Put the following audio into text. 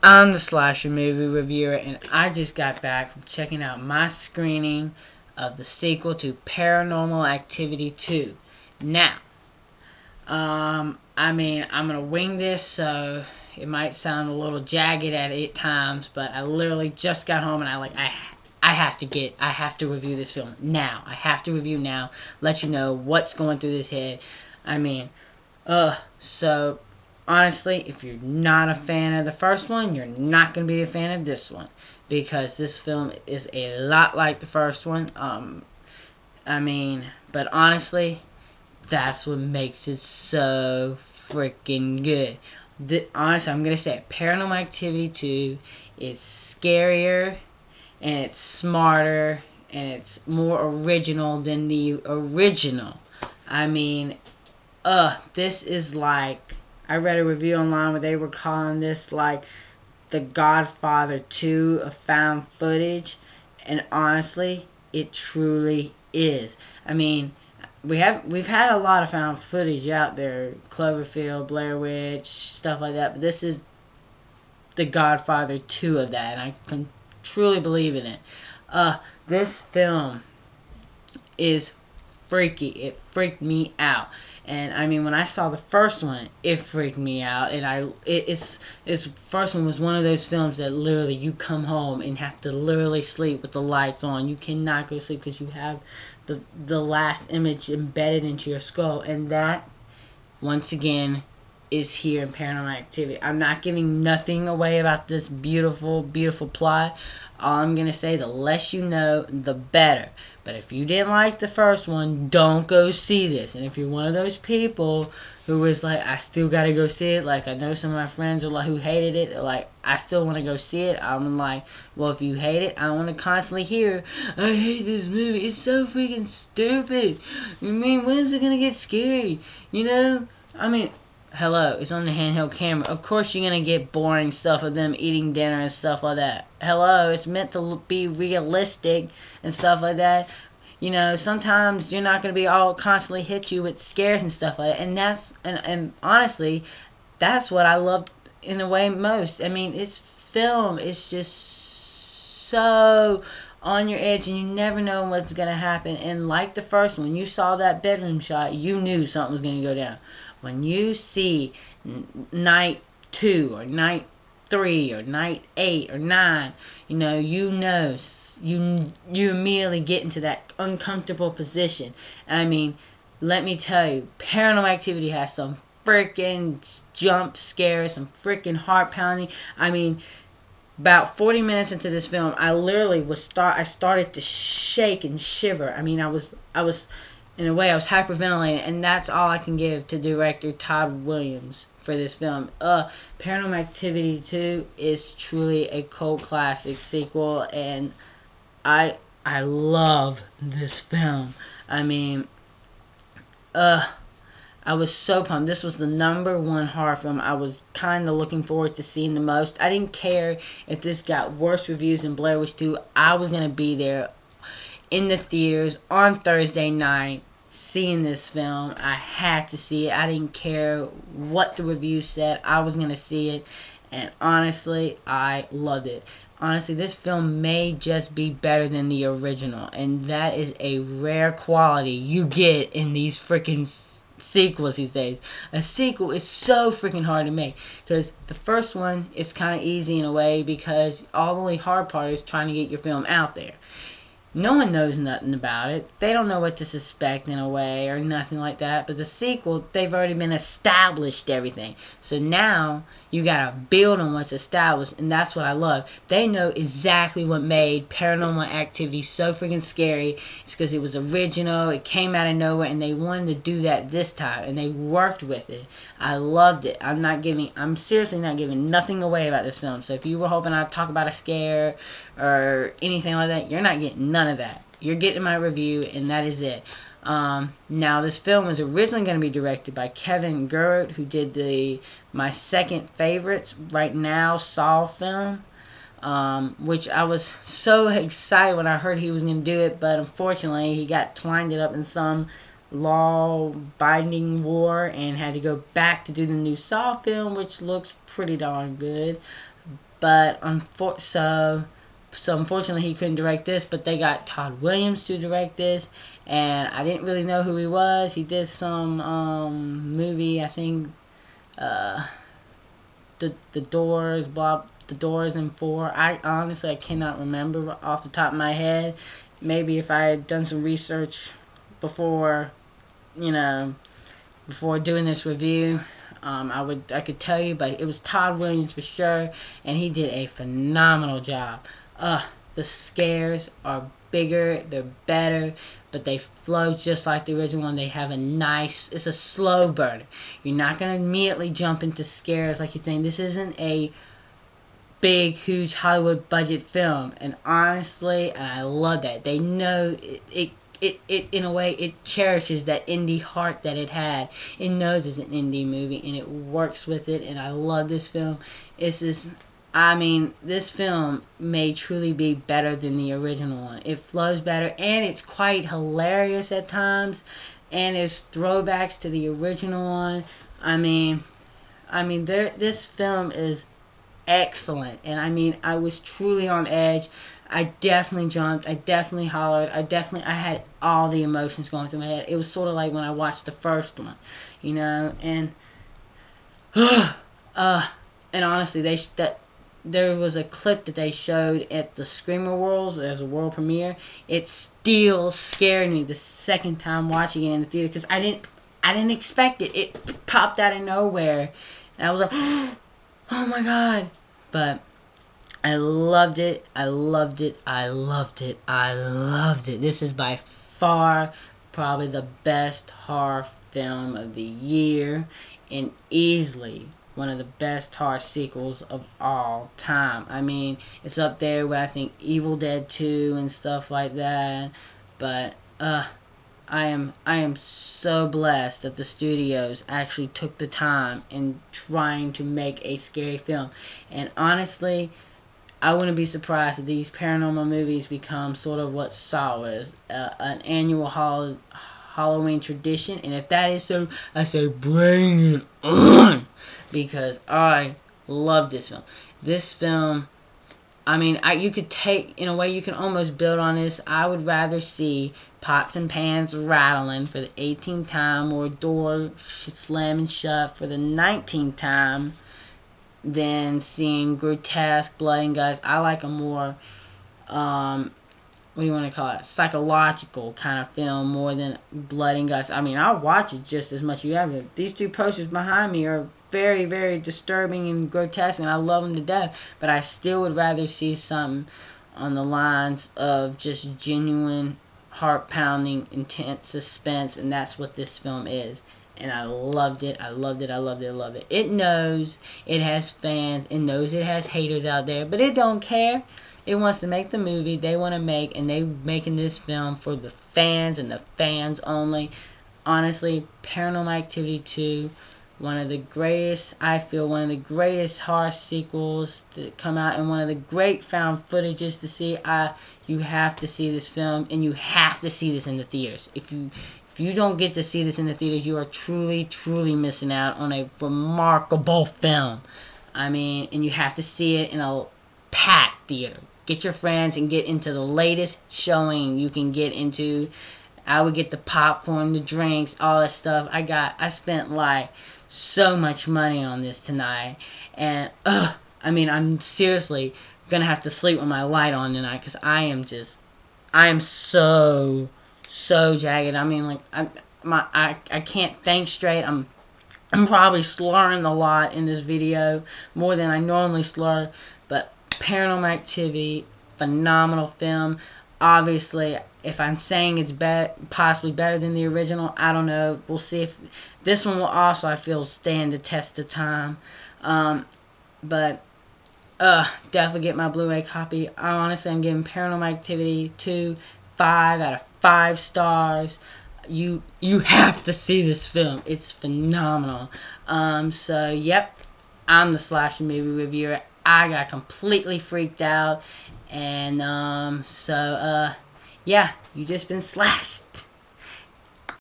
I'm the slasher movie reviewer, and I just got back from checking out my screening of the sequel to Paranormal Activity 2. Now, I'm gonna wing this, so it might sound a little jagged at times, but I literally just got home and I have to review this film now. I have to review now, let you know what's going through this head. So honestly, if you're not a fan of the first one, you're not going to be a fan of this one, because this film is a lot like the first one. But honestly, that's what makes it so freaking good. Honestly, I'm going to say it. Paranormal Activity 2 is scarier, and it's smarter, and it's more original than the original. This is like, I read a review online where they were calling this like the Godfather 2 of found footage, and honestly, it truly is. We've had a lot of found footage out there, Cloverfield, Blair Witch, stuff like that, but this is the Godfather 2 of that, and I can truly believe in it. This film is freaky. It freaked me out. And when I saw the first one, it freaked me out. And it's first one was one of those films that literally you come home and have to literally sleep with the lights on. You cannot go to sleep because you have the last image embedded into your skull. And that, once again, is here in Paranormal Activity. I'm not giving nothing away about this beautiful, beautiful plot. All I'm going to say, the less you know, the better. But if you didn't like the first one, don't go see this. And if you're one of those people who is like, I still got to go see it, like I know some of my friends are like, who hated it, they're like, I still want to go see it. I'm like, well, if you hate it, I don't want to constantly hear, I hate this movie, it's so freaking stupid. When's it going to get scary? Hello, it's on the handheld camera. Of course you're going to get boring stuff of them eating dinner and stuff like that. Hello, it's meant to be realistic and stuff like that. Sometimes you're not going to be all constantly hit you with scares and stuff like that. And honestly, that's what I love in a way most. This film is just so on your edge, and you never know what's going to happen. And like the first one, you saw that bedroom shot, you knew something was going to go down. When you see night 2 or night 3 or night 8 or 9, you immediately get into that uncomfortable position. And let me tell you, Paranormal Activity has some freaking jump scares, some freaking heart pounding. About 40 minutes into this film, I literally I started to shake and shiver. I was in a way, I was hyperventilating, and that's all I can give to director Todd Williams for this film. Paranormal Activity 2 is truly a cult classic sequel, and I love this film. I was so pumped. This was the #1 horror film I was kind of looking forward to seeing the most. I didn't care if this got worse reviews than Blair Witch 2. I was going to be there in the theaters on Thursday night seeing this film. I had to see it. I didn't care what the review said. I was going to see it. And honestly, I loved it. Honestly, this film may just be better than the original. And that is a rare quality you get in these freaking sequels these days. A sequel is so freaking hard to make, because the first one is kind of easy in a way, because all the only hard part is trying to get your film out there. No one knows nothing about it. They don't know what to suspect in a way or nothing like that. But the sequel, they've already been established everything. So now you gotta build on what's established, and that's what I love. They know exactly what made Paranormal Activity so freaking scary. It's because it was original, it came out of nowhere, and they wanted to do that this time, and they worked with it. I loved it. I'm seriously not giving nothing away about this film. So if you were hoping I'd talk about a scare or anything like that, you're not getting none of that. You're getting my review, and that is it. Now, this film was originally going to be directed by Kevin Gurrett, who did my second favorite right now, Saw film, which I was so excited when I heard he was going to do it, but unfortunately he got twined up in some law-binding war and had to go back to do the new Saw film, which looks pretty darn good. But unfortunately he couldn't direct this, but they got Todd Williams to direct this, and I didn't really know who he was. He did some movie, I think, the Doors, the Doors and 4. I cannot remember off the top of my head. Maybe if I had done some research before, before doing this review, I could tell you, but it was Todd Williams for sure, and he did a phenomenal job. The scares are bigger, they're better, but they flow just like the original one. They have it's a slow burner. You're not going to immediately jump into scares like you think. This isn't a big, huge Hollywood budget film, and honestly, and I love that. They know it in a way, it cherishes that indie heart that it had. It knows it's an indie movie, and it works with it, and I love this film. This film may truly be better than the original one. It flows better, and it's quite hilarious at times, and there's throwbacks to the original one. This film is excellent, and I was truly on edge. I definitely jumped, I definitely hollered, I had all the emotions going through my head. It was sort of like when I watched the first one, and and honestly, there was a clip that they showed at the Screamer Worlds as a world premiere. It still scared me the second time watching it in the theater, because I didn't expect it. It popped out of nowhere, and I was like, oh my god. But I loved it. I loved it. I loved it. I loved it. This is by far probably the best horror film of the year, and easily one of the best horror sequels of all time. It's up there with, I think, Evil Dead 2 and stuff like that. But I am so blessed that the studios actually took the time in trying to make a scary film. And honestly, I wouldn't be surprised if these paranormal movies become sort of what Saw is, an annual Halloween tradition. And if that is so, I say bring it on, because I love this film. This film, you could take, in a way, you can almost build on this. I would rather see pots and pans rattling for the 18th time, or a door slamming shut for the 19th time, than seeing grotesque blood and guts. I like a more, what do you want to call it, psychological kind of film more than blood and guts. I'll watch it just as much as you have. These two posters behind me are very, very disturbing and grotesque, and I love them to death, but I still would rather see something on the lines of just genuine, heart-pounding, intense suspense, and that's what this film is. And I loved it. I loved it. I loved it. I loved it. It knows it has fans. It knows it has haters out there, but it don't care. It wants to make the movie they want to make, and they making this film for the fans and the fans only. Honestly, Paranormal Activity 2, one of the greatest horror sequels to come out, and one of the great found footages to see. You have to see this film, and you have to see this in the theaters. If you don't get to see this in the theaters, you are truly, truly missing out on a remarkable film. And you have to see it in a packed theater. Get your friends and get into the latest showing you can get into. I would get the popcorn, the drinks, all that stuff. I spent like so much money on this tonight, and I'm seriously gonna have to sleep with my light on tonight, because I am so jagged. I can't think straight. I'm probably slurring a lot in this video, more than I normally slur. But Paranormal Activity, phenomenal film. Obviously, if I'm saying it's possibly better than the original, I don't know. We'll see if this one will also, I feel, stand the test of time. But definitely get my Blu-ray copy. Honestly, I'm giving Paranormal Activity 2 5 out of 5 stars. You have to see this film. It's phenomenal. So yep, I'm the slasher movie reviewer. I got completely freaked out, and yeah, you just been slashed.